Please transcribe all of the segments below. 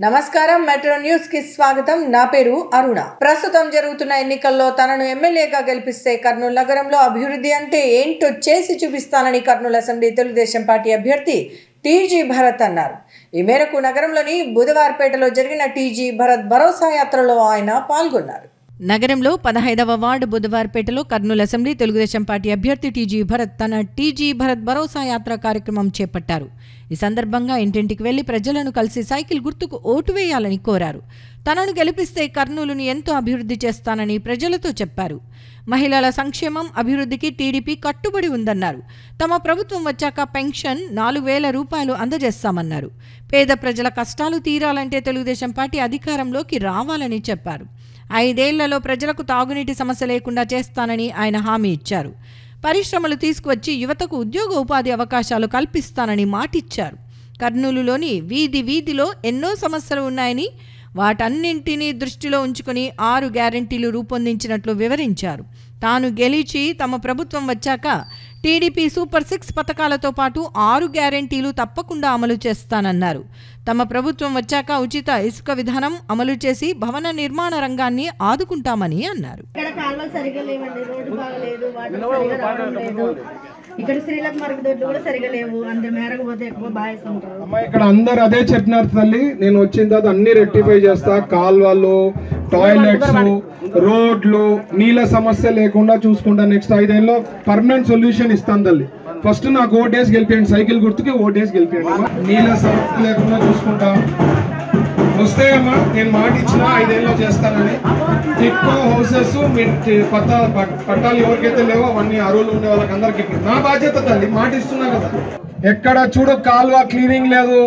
నమస్కారం metro news కి స్వాగతం. నా పేరు అరుణ. ప్రస్తుతం జరుగుతున్న ఎన్నికల్లో తనను ఎమ్మెల్యేగా గెలిపిస్తే కర్నూలు నగరంలో అభివృద్ధి అంటే ఏంటో చేసి చూపిస్తానని కర్నూలు అసెంబ్లీ తెలుగుదేశం పార్టీ అభ్యర్థి టీజీ భరత్ అన్నారు. ఈ మేరకు నగరంలోని బుధవారపేటలో జరిగిన టీజీ భరత్ భరోసా యాత్రలో ఆయన పాల్గొన్నారు. నగరంలో 15వ వార్డు బుధవారపేటలో కర్నూలు అసెంబ్లీ తెలుగుదేశం పార్టీ అభ్యర్థి టీజీ భరత్ తన టీజీ భరత్ భరోసా యాత్ర కార్యక్రమం చేపట్టారు. ఈ సందర్భంగా ఇంటింటికి వెళ్లి ప్రజలను కలిసి సైకిల్ గుర్తుకు ఓటు వేయాలని కోరారు. తనను గెలిపిస్తే కర్నూలును ఎంతో అభివృద్ధి చేస్తానని ప్రజలతో చెప్పారు. మహిళల సంక్షేమం అభివృద్ధికి టీడీపీ కట్టుబడి ఉందన్నారు. తమ ప్రభుత్వం వచ్చాక పెన్షన్ 4,000 రూపాయలు అందజేస్తామన్నారు. పేద ప్రజల కష్టాలు తీరాలంటే తెలుగుదేశం పార్టీ అధికారంలోకి రావాలని చెప్పారు. 5 ఏళ్లలో ప్రజలకు తాగునీటి సమస్య లేకుండా చేస్తానని ఆయన హామీ ఇచ్చారు. పరిశ్రమలు తీసుకువచ్చి యువతకు ఉద్యోగ ఉపాధి అవకాశాలు కల్పిస్తానని మాటిచ్చారు. కర్నూలులోని వీధిలో ఎన్నో సమస్యలు ఉన్నాయని వాటన్నింటినీ దృష్టిలో ఉంచుకుని 6 గ్యారెంటీలు రూపొందించినట్లు వివరించారు. తాను గెలిచి తమ ప్రభుత్వం వచ్చాక టీడీపీ సూపర్ 6 పథకాలతో పాటు 6 గ్యారెంటీలు తప్పకుండా అమలు చేస్తానన్నారు. తమ ప్రభుత్వం వచ్చాక ఉచిత ఇసుక విధానం అమలు చేసి భవన నిర్మాణ రంగాన్ని ఆదుకుంటామని అన్నారు. ఇక్కడ అందరు అదే చెప్పినారు తల్లి. నేను వచ్చిన తర్వాత అన్ని రెక్టిఫై చేస్తా. కాల్వలు, టాయిలెట్స్, రోడ్లు, నీళ్ళ సమస్య లేకుండా చూసుకుంటా. నెక్స్ట్ 5 ఏళ్ళలో పర్మనెంట్ సొల్యూషన్ ఇస్తాను తల్లి. ఫస్ట్ నాకు ఓటేసి గెలిపియండి, సైకిల్ గుర్తుకి ఓటేసి గెలిపియండి. నీళ్ళ సమస్య లేకుండా చూసుకుంటా. వస్తాయమ్మా, నేను మాట ఇచ్చిన 5 ఏళ్ళలో చేస్తానని. టిక్కో హౌసెస్ పట్టాలు ఎవరికైతే లేవో అవన్నీ అరువులు ఉండే వాళ్ళకి అందరికి నా బాధ్యత తల్లి, మాట ఇస్తున్నా కదా. ఎక్కడ చూడు కాల్వ క్లీనింగ్ లేదు,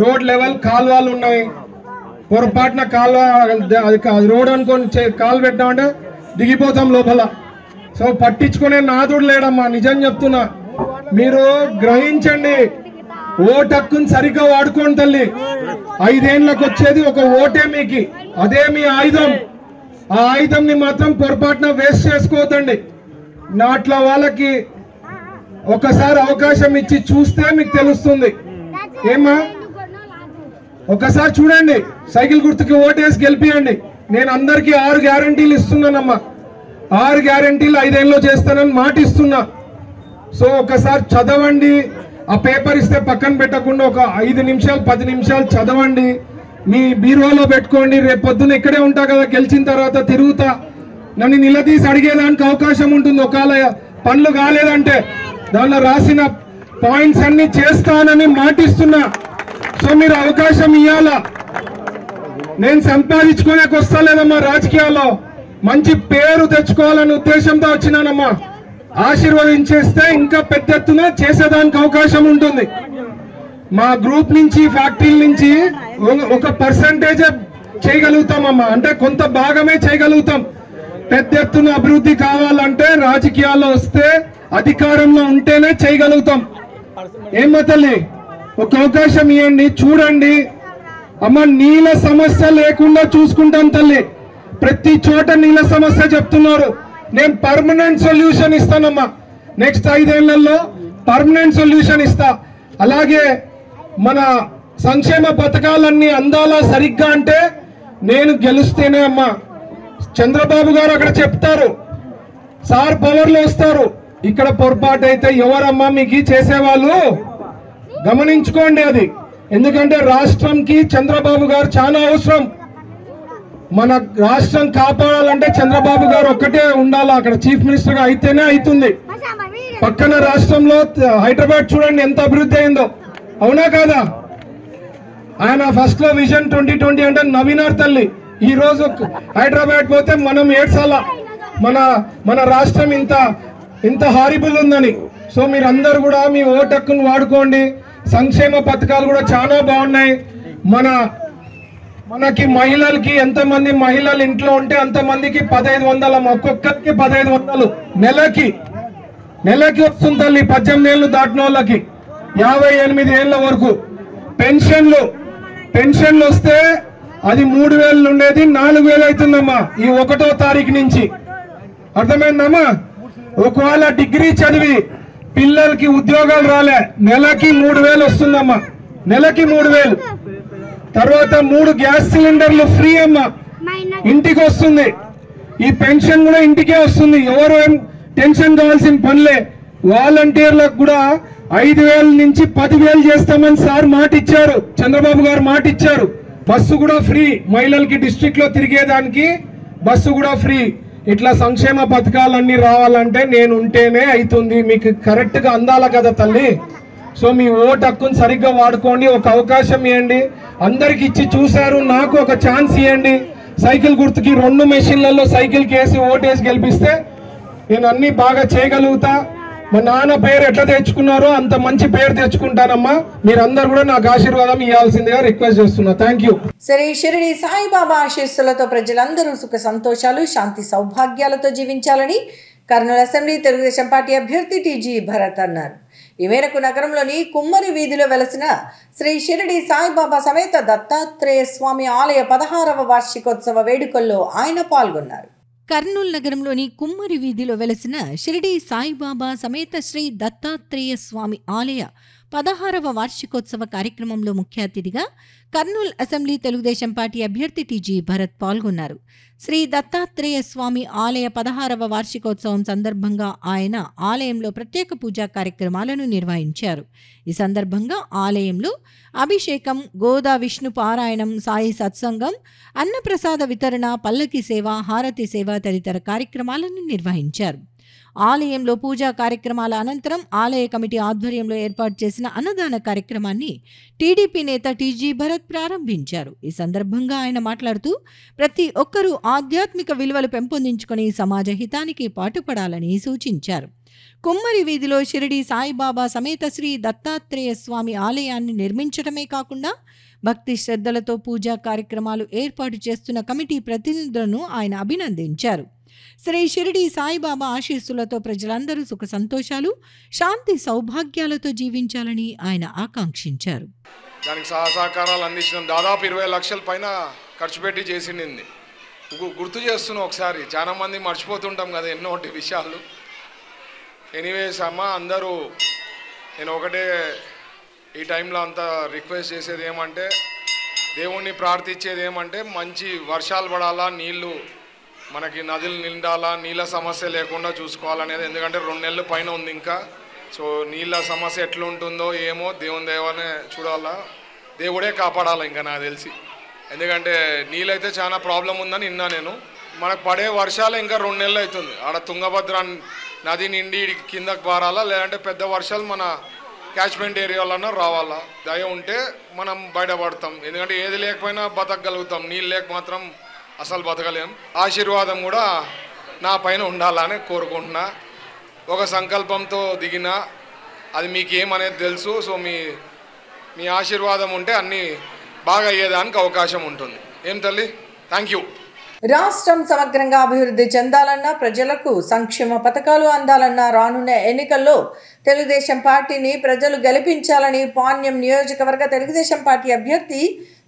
రోడ్ లెవెల్ కాల్వలు ఉన్నాయి. పొరపాటున కాల్వ రోడ్ అనుకొని కాలు పెట్టామంటే దిగిపోతాం లోపల. సో పట్టించుకునే నాదుడు లేడమ్మా, నిజం చెప్తున్నా. మీరు గ్రహించండి, ఓటు హక్కుని సరిగ్గా వాడుకోండి తల్లి. 5 ఏళ్ళకి వచ్చేది ఒక ఓటే మీకు, అదే మీ ఆయుధం. ఆ ఆయుధంని మాత్రం పొరపాటున వేస్ట్ చేసుకోవద్దండి. నాట్ల వాళ్ళకి ఒకసారి అవకాశం ఇచ్చి చూస్తే మీకు తెలుస్తుంది. ఏమా ఒకసారి చూడండి, సైకిల్ గుర్తుకి ఓటేసి గెలిపియండి. నేను అందరికి 6 గ్యారంటీలు ఇస్తున్నానమ్మా. 6 గ్యారంటీలు 5 ఏళ్ళలో చేస్తానని మాట ఇస్తున్నా. సో ఒకసారి చదవండి. ఆ పేపర్ ఇస్తే పక్కన పెట్టకుండా ఒక 5 నిమిషాలు 10 నిమిషాలు చదవండి, మీ బీరువాలో పెట్టుకోండి. రేపు పొద్దున ఇక్కడే ఉంటా కదా, గెలిచిన తర్వాత తిరుగుతా నన్ను నిలదీసి అడిగేదానికి అవకాశం ఉంటుంది. ఒకవేళ పనులు కాలేదంటే దానిలో రాసిన పాయింట్స్ అన్ని చేస్తానని మాటిస్తున్నా. సో మీరు అవకాశం ఇవ్వాలా. నేను సంపాదించుకోలేక వస్తా లేదమ్మా, రాజకీయాల్లో మంచి పేరు తెచ్చుకోవాలనే ఉద్దేశంతో వచ్చినానమ్మా. ఆశీర్వదించేస్తే ఇంకా పెద్ద ఎత్తున చేసేదానికి అవకాశం ఉంటుంది. మా గ్రూప్ నుంచి ఫ్యాక్టరీల నుంచి ఒక పర్సంటేజ్ చేయగలుగుతామమ్మా, అంటే కొంత భాగమే చేయగలుగుతాం. పెద్ద ఎత్తున అభివృద్ధి కావాలంటే రాజకీయాల్లో వస్తే అధికారంలో ఉంటేనే చేయగలుగుతాం. ఏమ్మా తల్లి, ఒక అవకాశం ఇవ్వండి, చూడండి. అమ్మ నీళ్ళ సమస్య లేకుండా చూసుకుంటాం తల్లి. ప్రతి చోట నీళ్ళ సమస్య చెప్తున్నారు. నేను పర్మనెంట్ సొల్యూషన్ ఇస్తానమ్మా. నెక్స్ట్ 5 ఏళ్లలో పర్మనెంట్ సొల్యూషన్ ఇస్తా. అలాగే మన సంక్షేమ పథకాలన్నీ అందాలా సరిగ్గా అంటే నేను గెలుస్తేనే అమ్మా. చంద్రబాబు గారు అక్కడ చెప్తారు, సార్ పవర్లో వస్తారు. ఇక్కడ పొరపాటు అయితే ఎవరమ్మా మీకు చేసేవాళ్ళు? గమనించుకోండి అది. ఎందుకంటే రాష్ట్రంకి చంద్రబాబు గారు చాలా అవసరం. మన రాష్ట్రం కాపాడాలంటే చంద్రబాబు గారు ఒక్కటే ఉండాలి అక్కడ, చీఫ్ మినిస్టర్ గా అయితేనే అవుతుంది. పక్కన రాష్ట్రంలో హైదరాబాద్ చూడండి ఎంత అభివృద్ధి అయిందో, అవునా కాదా? ఆయన ఫస్ట్ లో విజన్ 2020 అంటే నవీనార్ తల్లి. ఈ రోజు హైదరాబాద్ పోతే మనం ఏడ్చాలా, మన రాష్ట్రం ఇంత హారిబుల్ ఉందని. సో మీరందరూ కూడా మీ ఓటు హక్కును వాడుకోండి. సంక్షేమ పథకాలు కూడా చాలా బాగున్నాయి. మనకి మహిళలకి ఎంతమంది మహిళలు ఇంట్లో ఉంటే అంతమందికి 1500, ఒక్కొక్కరికి 1500 నెలకి వస్తుంది తల్లి. 18 ఏళ్ళు దాటిన వాళ్ళకి 58 ఏళ్ల వరకు పెన్షన్లు వస్తే అది 3000 ఉండేది 4000 అవుతుందమ్మా ఈ 1వ తారీఖు నుంచి. అర్థమైందమ్మా? ఒకవేళ డిగ్రీ చదివి పిల్లలకి ఉద్యోగాలు రాలే, నెలకి 3000 వస్తుందమ్మా. నెలకి 3000. తర్వాత 3 గ్యాస్ సిలిండర్లు ఫ్రీ అమ్మ, ఇంటికి వస్తుంది. ఈ పెన్షన్ కూడా ఇంటికే వస్తుంది. ఎవరు ఏం టెన్షన్ కావాల్సిన పనిలే. వాలంటీర్లకు కూడా 5,000 నుంచి 10,000 చేస్తామని సార్ మాట ఇచ్చారు, చంద్రబాబు గారు మాట ఇచ్చారు. బస్సు కూడా ఫ్రీ, మహిళలకి డిస్ట్రిక్ట్ లో తిరిగేదానికి బస్సు కూడా ఫ్రీ. ఇట్లా సంక్షేమ పథకాలన్నీ రావాలంటే నేను ఉంటేనే అవుతుంది. మీకు కరెక్ట్ గా అందాల కదా తల్లి. సో మీ ఓటు హక్కును సరిగ్గా వాడుకోండి. ఒక అవకాశం ఇవ్వండి. అందరికి ఇచ్చి చూశారు, నాకు ఒక ఛాన్స్ ఇవ్వండి. సైకిల్ గుర్తుకి 2 మెషిన్లలో సైకిల్ కేసి ఓటేసి గెలిపిస్తే నేను అన్ని బాగా చేయగలుగుతా. మా నాన్న పేరు ఎట్లా తెచ్చుకున్నారో అంత మంచి పేరు తెచ్చుకుంటానమ్మా. మీరందరూ కూడా నాకు ఆశీర్వాదం ఇవ్వాల్సిందిగా రిక్వెస్ట్ చేస్తున్నా. Thank you. శ్రీ షిరిడి సాయిబాబా ఆశీస్సులతో ప్రజలందరూ సుఖ సంతోషాలు, శాంతి సౌభాగ్యాలతో జీవించాలని కర్నూలు అసెంబ్లీ తెలుగుదేశం పార్టీ అభ్యర్థి టీజీ భరత్ అన్నారు. ఈ మేరకు నగరంలోని కుమ్మరి వీధిలో వెలసిన శ్రీ షిరిడి సాయిబాబా సమేత దత్తాత్రేయ స్వామి ఆలయ 16వ వార్షికోత్సవ వేడుకల్లో ఆయన పాల్గొన్నారు. కర్నూలు నగరంలోని కుమ్మరి వీధిలో వెలసిన షిరిడి సాయిబాబా సమేత శ్రీ దత్తాత్రేయ స్వామి ఆలయ 16వ వార్షికోత్సవ కార్యక్రమంలో ముఖ్య అతిథిగా కర్నూలు అసెంబ్లీ తెలుగుదేశం పార్టీ అభ్యర్థి టీజీ భరత్ పాల్గొన్నారు. శ్రీ దత్తాత్రేయ స్వామి ఆలయ 16వ వార్షికోత్సవం సందర్భంగా ఆయన ఆలయంలో ప్రత్యేక పూజా కార్యక్రమాలను నిర్వహించారు. ఈ సందర్భంగా ఆలయంలో అభిషేకం, గోదా విష్ణు పారాయణం, సాయి సత్సంగం, అన్నప్రసాద వితరణ, పల్లకి సేవ, హారతి సేవ తదితర కార్యక్రమాలను నిర్వహించారు. ఆలయంలో పూజా కార్యక్రమాల అనంతరం ఆలయ కమిటీ ఆధ్వర్యంలో ఏర్పాటు చేసిన అన్నదాన కార్యక్రమాన్ని టీడీపీ నేత టీజీ భరత్ ప్రారంభించారు. ఈ సందర్భంగా ఆయన మాట్లాడుతూ ప్రతి ఒక్కరూ ఆధ్యాత్మిక విలువలు పెంపొందించుకుని సమాజ హితానికి పాటుపడాలని సూచించారు. కుమ్మరి వీధిలో షిరిడి సాయిబాబా సమేత శ్రీ దత్తాత్రేయ స్వామి ఆలయాన్ని నిర్మించడమే కాకుండా భక్తి శ్రద్ధలతో పూజా కార్యక్రమాలు ఏర్పాటు చేస్తున్న కమిటీ ప్రతినిధులను ఆయన అభినందించారు. శ్రీ షిరిడి సాయిబాబా ఆశీస్సులతో ప్రజలందరూ సుఖ సంతోషాలు, శాంతి సౌభాగ్యాలతో జీవించాలని ఆయన ఆకాంక్షించారు. దానికి సహకారాలు అందించిన దాదాపు 20 లక్షల పైన ఖర్చు పెట్టి చేసింది. గుర్తు చేస్తున్నాం ఒకసారి, చాలా మంది మర్చిపోతుంటాం కదా ఎన్నోటి విషయాలు. ఎనీవేస్ అమ్మ, అందరూ నేను ఒకటే ఈ టైంలో అంతా రిక్వెస్ట్ చేసేది ఏమంటే, దేవుణ్ణి ప్రార్థించేది ఏమంటే మంచి వర్షాలు పడాలా, నీళ్లు మనకి నదులు నిండాలా, నీళ్ళ సమస్య లేకుండా చూసుకోవాలనేది. ఎందుకంటే 2 నెలల పైన ఉంది ఇంకా. సో నీళ్ళ సమస్య ఎట్లుంటుందో ఏమో దేవుని దేవానే చూడాలా, దేవుడే కాపాడాలి ఇంకా నాకు తెలిసి. ఎందుకంటే నీళ్ళైతే చాలా ప్రాబ్లం ఉందని విన్నా నేను. మనకు పడే వర్షాలు ఇంకా 2 నెలలు అవుతుంది. ఆడ తుంగభద్ర నది నిండి కిందకు పారాలా, లేదంటే పెద్ద వర్షాలు మన క్యాచ్మెంట్ ఏరియాలోనే రావాలా. దయ ఉంటే మనం బయటపడతాం. ఎందుకంటే ఏది లేకపోయినా బతకగలుగుతాం, నీళ్ళు లేక మాత్రం అసలు బతకలేం. ఆశీర్వాదం కూడా నా పైన ఉండాలని కోరుకుంటున్నా. ఒక సంకల్పంతో దిగిన అది మీకేమనేది తెలుసు. సో మీ ఆశీర్వాదం ఉంటే అన్నీ బాగా అయ్యేదానికి అవకాశం ఉంటుంది. ఏం తల్లి, థ్యాంక్ యూ. రాష్ట్రం సమగ్రంగా అభివృద్ధి చెందాలన్నా, ప్రజలకు సంక్షేమ పథకాలు అందాలన్నా రానున్న ఎన్నికల్లో తెలుగుదేశం పార్టీని ప్రజలు గెలిపించాలని పాణ్యం నియోజకవర్గ తెలుగుదేశం పార్టీ అభ్యర్థి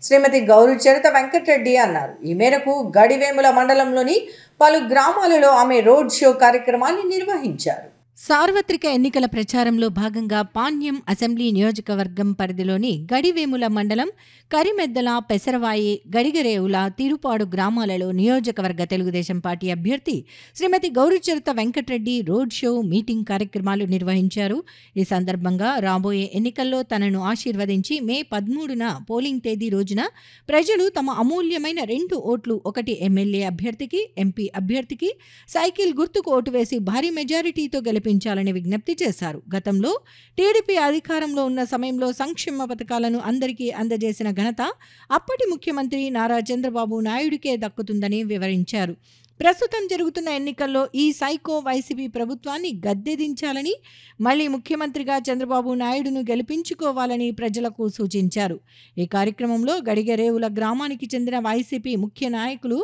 శ్రీమతి గౌరిచరిత వెంకటరెడ్డి అన్నారు. ఈ మేరకు గడివేముల మండలంలోని పలు గ్రామాలలో ఆమె రోడ్ షో కార్యక్రమాన్ని నిర్వహించారు. సార్వత్రిక ఎన్నికల ప్రచారంలో భాగంగా పాణ్యం అసెంబ్లీ నియోజకవర్గం పరిధిలోని గడివేముల మండలం కరిమెద్దల, పెసరవాయి, గడిగరేవుల, తిరుపాడు గ్రామాలలో నియోజకవర్గ తెలుగుదేశం పార్టీ అభ్యర్థి Shrimati Gowricharitha Venkatareddy road show, meeting కార్యక్రమాలు నిర్వహించారు. ఈ సందర్భంగా రాబోయే ఎన్నికల్లో తనను ఆశీర్వదించి మే 13న పోలింగ్ తేదీ రోజున ప్రజలు తమ అమూల్యమైన 2 ఓట్లు, ఒకటి ఎమ్మెల్యే అభ్యర్థికి, ఎంపీ అభ్యర్థికి సైకిల్ గుర్తుకు ఓటు వేసి భారీ మెజారిటీతో గెలిపించాలని విజ్ఞప్తి చేశారు. గతంలో టీడీపీ అధికారంలో ఉన్న సమయంలో సంక్షేమ పథకాలను అందరికీ అందజేసిన ఘనత అప్పటి ముఖ్యమంత్రి నారా చంద్రబాబు నాయుడుకే దక్కుతుందని వివరించారు. ప్రస్తుతం జరుగుతున్న ఎన్నికల్లో ఈ సైకో వైసీపీ ప్రభుత్వాన్ని గద్దెదించాలని, మళ్లీ ముఖ్యమంత్రిగా చంద్రబాబు నాయుడును గెలిపించుకోవాలని ప్రజలకు సూచించారు. ఈ కార్యక్రమంలో గడిగరేవుల గ్రామానికి చెందిన వైసీపీ ముఖ్య నాయకులు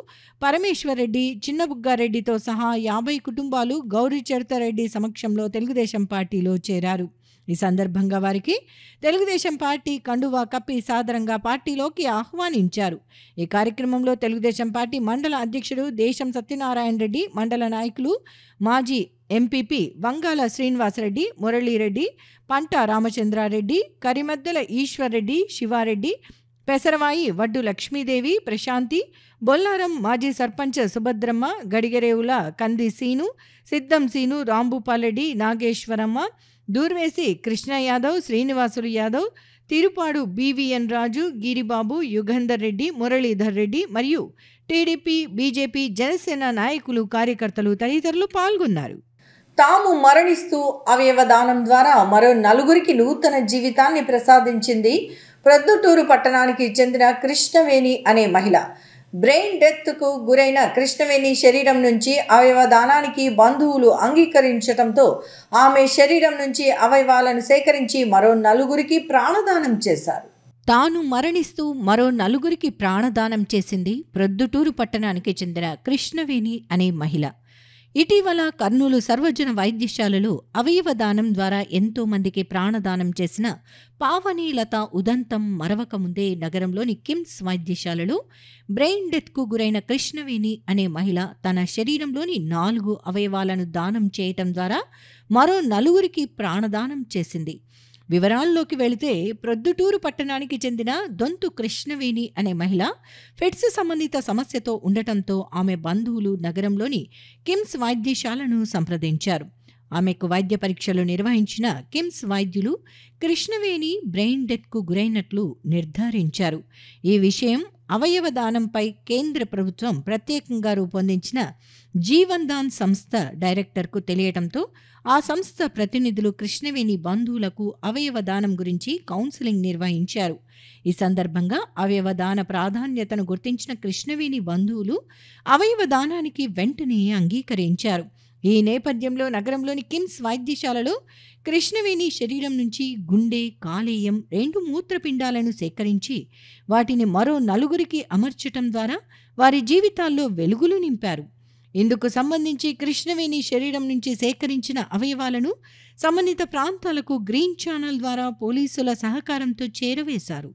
పరమేశ్వర్ రెడ్డి, చిన్నబుగ్గారెడ్డితో సహా 50 కుటుంబాలు గౌరిచరిత రెడ్డి సమక్షంలో తెలుగుదేశం పార్టీలో చేరారు. ఈ సందర్భంగా వారికి తెలుగుదేశం పార్టీ కండువా కప్పి సాదరంగా పార్టీలోకి ఆహ్వానించారు. ఈ కార్యక్రమంలో తెలుగుదేశం పార్టీ మండల అధ్యక్షుడు దేశం సత్యనారాయణ రెడ్డి, మండల నాయకులు మాజీ ఎంపీపీ వంగాల శ్రీనివాసరెడ్డి, మురళీరెడ్డి, పంట రామచంద్రారెడ్డి, కరిమద్దల ఈశ్వర్రెడ్డి, శివారెడ్డి, పెసరవాయి వడ్డు లక్ష్మీదేవి, ప్రశాంతి, బొల్లారం మాజీ సర్పంచ్ సుభద్రమ్మ, గడిగరేవుల కంది సీను, సిద్ధం సీను, రాంభూపాలరెడ్డి, నాగేశ్వరమ్మ, దూర్వేసి కృష్ణ యాదవ్, శ్రీనివాసులు యాదవ్, తిరుపాడు బీవీఎన్ రాజు, గిరిబాబు, యుగంధర్ రెడ్డి, మురళీధర్ రెడ్డి మరియు టీడీపీ, బీజేపీ, జనసేన నాయకులు, కార్యకర్తలు తదితరులు పాల్గొన్నారు. తాము మరణిస్తూ అవయవదానం ద్వారా మరో నలుగురికి నూతన జీవితాన్ని ప్రసాదించింది ప్రొద్దుటూరు పట్టణానికి చెందిన కృష్ణవేణి అనే మహిళ. బ్రెయిన్ డెత్కు గురైన కృష్ణవేణి శరీరం నుంచి అవయవదానానికి బంధువులు అంగీకరించడంతో ఆమె శరీరం నుంచి అవయవాలను సేకరించి మరో నలుగురికి ప్రాణదానం చేశారు. తాను మరణిస్తూ మరో నలుగురికి ప్రాణదానం చేసింది ప్రొద్దుటూరు పట్టణానికి చెందిన కృష్ణవేణి అనే మహిళ. ఇటీవల కర్నూలు సర్వజన వైద్యశాలలో అవయవదానం ద్వారా ఎంతో మందికి ప్రాణదానం చేసిన పావని లత ఉదంతం మరవకముందే నగరంలోని కిమ్స్ వైద్యశాలలో బ్రెయిన్ డెత్కు గురైన కృష్ణవేణి అనే మహిళ తన శరీరంలోని 4 అవయవాలను దానం చేయటం ద్వారా మరో నలుగురికి ప్రాణదానం చేసింది. వివరాల్లోకి వెళితే ప్రొద్దుటూరు పట్టణానికి చెందిన దొంతు కృష్ణవేణి అనే మహిళ ఫిట్స్ సంబంధిత సమస్యతో ఉండటంతో ఆమె బంధువులు నగరంలోని కిమ్స్ వైద్యశాలను సంప్రదించారు. ఆమెకు వైద్య పరీక్షలు నిర్వహించిన కిమ్స్ వైద్యులు కృష్ణవేణి బ్రెయిన్ డెత్కు గురైనట్లు నిర్ధారించారు. ఈ విషయం అవయవదానంపై కేంద్ర ప్రభుత్వం ప్రత్యేకంగా రూపొందించిన జీవన్ దాన్ సంస్థ డైరెక్టర్కు తెలియటంతో ఆ సంస్థ ప్రతినిధులు కృష్ణవేణి బంధువులకు అవయవదానం గురించి కౌన్సిలింగ్ నిర్వహించారు. ఈ సందర్భంగా అవయవదాన ప్రాధాన్యతను గుర్తించిన కృష్ణవేణి బంధువులు అవయవదానానికి వెంటనే అంగీకరించారు. ఈ నేపథ్యంలో నగరంలోని కిమ్స్ వైద్యశాలలో కృష్ణవేణి శరీరం నుంచి గుండె, కాలేయం, 2 మూత్రపిండాలను సేకరించి వాటిని మరో నలుగురికి అమర్చటం ద్వారా వారి జీవితాల్లో వెలుగులు నింపారు. ఇందుకు సంబంధించి కృష్ణవేణి శరీరం నుంచి సేకరించిన అవయవాలను సంబంధిత ప్రాంతాలకు గ్రీన్ ఛానల్ ద్వారా పోలీసుల సహకారంతో చేరవేశారు.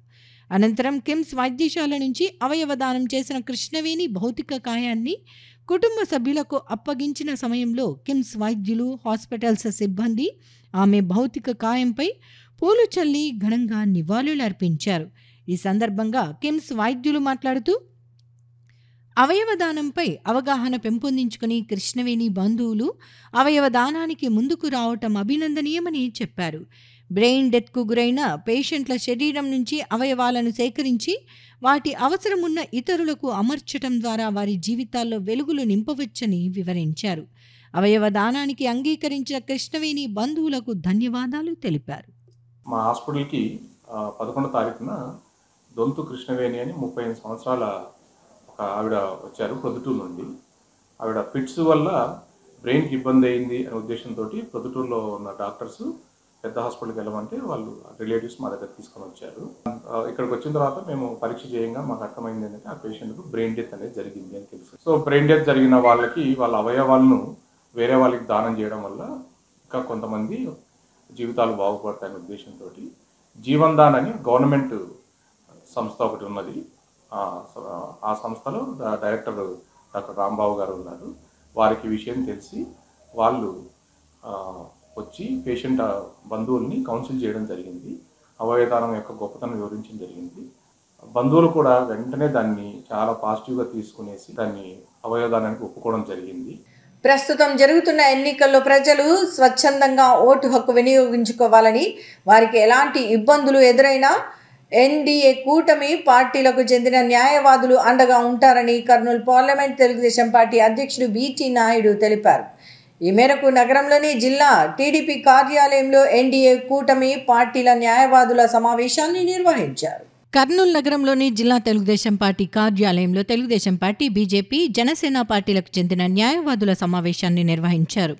అనంతరం కిమ్స్ వైద్యశాల నుంచి అవయవదానం చేసిన కృష్ణవేణి భౌతిక కాయాన్ని కుటుంబ సభ్యులకు అప్పగించిన సమయంలో కిమ్స్ వైద్యులు, హాస్పిటల్స్ సిబ్బంది ఆమె భౌతిక కాయంపై పూలు చల్లి ఘనంగా నివాళులర్పించారు. ఈ సందర్భంగా కిమ్స్ వైద్యులు మాట్లాడుతూ అవయవదానంపై అవగాహన పెంపొందించుకుని కృష్ణవేణి బంధువులు అవయవదానానికి ముందుకు రావటం అభినందనీయమని చెప్పారు. బ్రెయిన్ డెత్కు గురైన పేషెంట్ల శరీరం నుంచి అవయవాలను సేకరించి వాటి అవసరమున్న ఇతరులకు అమర్చటం ద్వారా వారి జీవితాల్లో వెలుగులు నింపవచ్చని వివరించారు. అవయవదానానికి అంగీకరించిన కృష్ణవేణి బంధువులకు ధన్యవాదాలు తెలిపారు. మా హాస్పిటల్కి 11వ తారీఖున దొంతు కృష్ణవేణి అని 35 సంవత్సరాల ఆవిడ వచ్చారు ప్రొద్దుటూరు నుండి. ఆవిడ ఫిట్స్ వల్ల బ్రెయిన్కి ఇబ్బంది అయింది అనే ఉద్దేశంతో ప్రొద్దుటూరులో ఉన్న డాక్టర్స్ పెద్ద హాస్పిటల్కి వెళ్ళమంటే వాళ్ళు రిలేటివ్స్ మా దగ్గర తీసుకొని వచ్చారు. ఇక్కడికి వచ్చిన తర్వాత మేము పరీక్ష చేయంగా మాకు అర్థమైంది ఏంటంటే ఆ పేషెంట్కు బ్రెయిన్ డెత్ అనేది జరిగింది అని తెలుసు. సో బ్రెయిన్ డెత్ జరిగిన వాళ్ళకి వాళ్ళ అవయవాలను వేరే వాళ్ళకి దానం చేయడం వల్ల ఇంకా కొంతమంది జీవితాలు బాగుపడతాయనే ఉద్దేశంతో జీవన్ దాన్ అని గవర్నమెంట్ సంస్థ ఒకటి ఉన్నది. ఆ సంస్థలో డైరెక్టర్ డాక్టర్ రాంబాబు గారు ఉన్నారు. వారికి విషయం తెలిసి వాళ్ళు వచ్చి పేషెంట్ బంధువుల్ని కౌన్సిల్ చేయడం జరిగింది. అవయవదానం యొక్క గొప్పతనం వివరించడం జరిగింది. బంధువులు కూడా వెంటనే దాన్ని చాలా పాజిటివ్గా తీసుకునేసి దాన్ని అవయవదానానికి ఒప్పుకోవడం జరిగింది. ప్రస్తుతం జరుగుతున్న ఎన్నికల్లో ప్రజలు స్వచ్ఛందంగా ఓటు హక్కు వినియోగించుకోవాలని, వారికి ఎలాంటి ఇబ్బందులు ఎదురైనా ఎన్డీఏ కూటమి పార్టీలకు చెందిన న్యాయవాదులు అండగా ఉంటారని కర్నూలు పార్లమెంట్ తెలుగుదేశం పార్టీ అధ్యక్షుడు బీటీ నాయుడు తెలిపారు. ఈ మేరకు నగరంలోని జిల్లా టీడీపీ కార్యాలయంలో ఎన్డీఏ కూటమి పార్టీల న్యాయవాదుల సమావేశాన్ని నిర్వహించారు. కర్నూలు నగరంలోని జిల్లా తెలుగుదేశం పార్టీ కార్యాలయంలో తెలుగుదేశం పార్టీ, బీజేపీ, జనసేన పార్టీలకు చెందిన న్యాయవాదుల సమావేశాన్ని నిర్వహించారు.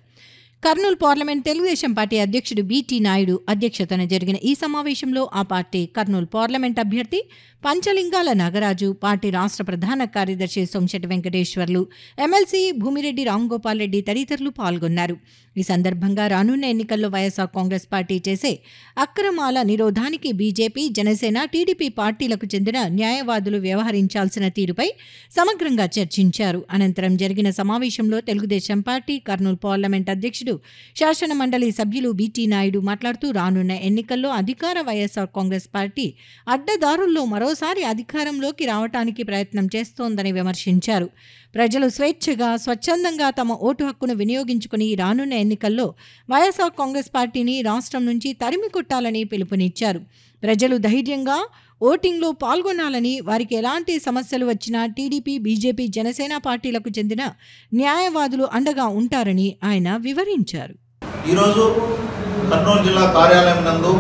కర్నూలు పార్లమెంట్ తెలుగుదేశం పార్టీ అధ్యక్షుడు బీటీ నాయుడు అధ్యక్షతన జరిగిన ఈ సమావేశంలో ఆ పార్టీ కర్నూలు పార్లమెంట్ అభ్యర్థి పంచలింగాల నాగరాజు, పార్టీ రాష్ట్ర ప్రధాన కార్యదర్శి సోంశెట్టి వెంకటేశ్వర్లు, ఎమ్మెల్సీ భూమిరెడ్డి రాంగోపాల్ రెడ్డి తదితరులు పాల్గొన్నారు. ఈ సందర్భంగా రానున్న ఎన్నికల్లో వైఎస్ఆర్ కాంగ్రెస్ పార్టీ చేసే అక్రమాల నిరోధానికి బీజేపీ, జనసేన, టీడీపీ పార్టీలకు చెందిన న్యాయవాదులు వ్యవహరించాల్సిన తీరుపై సమగ్రంగా చర్చించారు. అనంతరం జరిగిన సమావేశంలో తెలుగుదేశం పార్టీ కర్నూలు పార్లమెంట్ అధ్యక్షుడు అధ్యక్షుడు శాసన మండలి సభ్యులు బీటీ నాయుడు మాట్లాడుతూ రానున్న ఎన్నికల్లో అధికార వైఎస్ఆర్ కాంగ్రెస్ పార్టీ అడ్డదారుల్లో మరోసారి అధికారంలోకి రావటానికి ప్రయత్నం చేస్తోందని విమర్శించారు. ప్రజలు స్వేచ్ఛగా స్వచ్ఛందంగా తమ ఓటు హక్కును వినియోగించుకుని రానున్న ఎన్నికల్లో వైఎస్ఆర్ కాంగ్రెస్ పార్టీని రాష్ట్రం నుంచి తరిమి కొట్టాలని పిలుపునిచ్చారు. ప్రజలు ధైర్యంగా ఓటింగ్లో పాల్గొనాలని, వారికి ఎలాంటి సమస్యలు వచ్చినా టీడీపీ, బీజేపీ, జనసేన పార్టీలకు చెందిన న్యాయవాదులు అండగా ఉంటారని ఆయన వివరించారు. ఈరోజు కర్నూలు జిల్లా కార్యాలయం నందు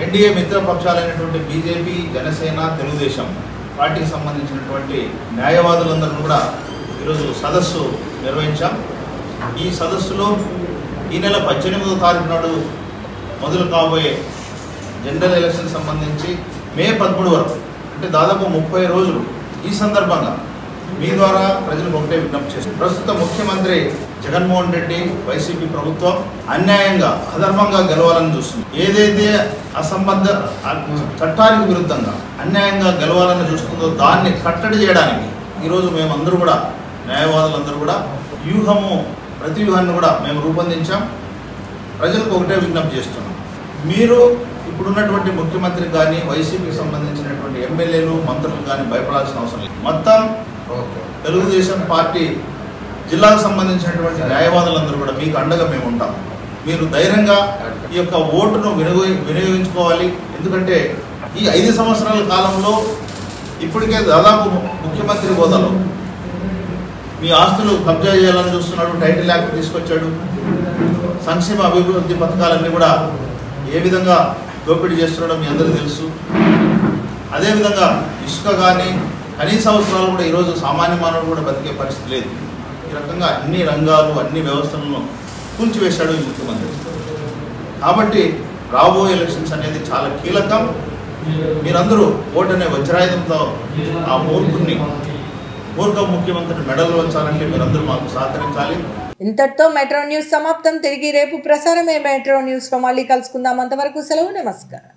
ఎన్డీఏ మిత్రపక్షాలైనటువంటి బీజేపీ, జనసేన, తెలుగుదేశం పార్టీకి సంబంధించినటువంటి న్యాయవాదులందరూ కూడా ఈరోజు సదస్సు నిర్వహించాం. ఈ సదస్సులో ఈ నెల 18వ తారీఖు నాడు మొదలు కాబోయే జనరల్ ఎలక్షన్ సంబంధించి మే 13 వరకు, అంటే దాదాపు 30 రోజులు. ఈ సందర్భంగా మీ ద్వారా ప్రజలకు ఒకటే విజ్ఞప్తి చేస్తారు. ప్రస్తుత ముఖ్యమంత్రి జగన్మోహన్ రెడ్డి వైసీపీ ప్రభుత్వం అన్యాయంగా, అధర్మంగా గెలవాలని చూస్తుంది. ఏదైతే అసంబద్ధ చట్టానికి విరుద్ధంగా అన్యాయంగా గెలవాలని చూస్తుందో దాన్ని కట్టడి చేయడానికి ఈరోజు మేమందరూ కూడా, న్యాయవాదులందరూ కూడా ప్రతి వ్యూహాన్ని కూడా మేము రూపొందించాం. ప్రజలకు ఒకటే విజ్ఞప్తి చేస్తున్నాం. మీరు ఇప్పుడున్నటువంటి ముఖ్యమంత్రి కానీ, వైసీపీకి సంబంధించినటువంటి ఎమ్మెల్యేలు, మంత్రులు కానీ భయపడాల్సిన అవసరం లేదు. మొత్తం తెలుగుదేశం పార్టీ జిల్లాకు సంబంధించినటువంటి న్యాయవాదులందరూ కూడా మీకు అండగా మేము ఉంటాం. మీరు ధైర్యంగా ఈ యొక్క ఓటును వినియోగించుకోవాలి. ఎందుకంటే ఈ 5 సంవత్సరాల కాలంలో ఇప్పటికే దాదాపు ముఖ్యమంత్రి హోదాలో మీ ఆస్తులు కబ్జా చేయాలని చూస్తున్నాడు, టైటిల్ యాక్ట్ తీసుకొచ్చాడు, సంక్షేమ అభివృద్ధి పథకాలన్నీ కూడా ఏ విధంగా దోపిడీ చేస్తున్నాడో మీ అందరికీ తెలుసు. అదేవిధంగా ఇసుక కానీ కనీస అవసరాలు కూడా ఈరోజు సామాన్య మానవుడు కూడా బతికే పరిస్థితి లేదు. ఈ రకంగా అన్ని రంగాలు, అన్ని వ్యవస్థలను కూల్చివేశాడు ఈ ముఖ్యమంత్రి. కాబట్టి రాబోయే ఎలక్షన్స్ అనేది చాలా కీలకం. మీరందరూ ఓటనే వజ్రాయుధంతో ఆ మూర్ఖ ముఖ్యమంత్రిని మెడలు వంచాలంటే మీరందరూ మాకు సహకరించాలి. ఇంతటితో మెట్రో న్యూస్ సమాప్తం. తిరిగి రేపు ప్రసారమే మెట్రో న్యూస్లో మళ్ళీ కలుసుకుందాం. అంతవరకు సెలవు. నమస్కారం.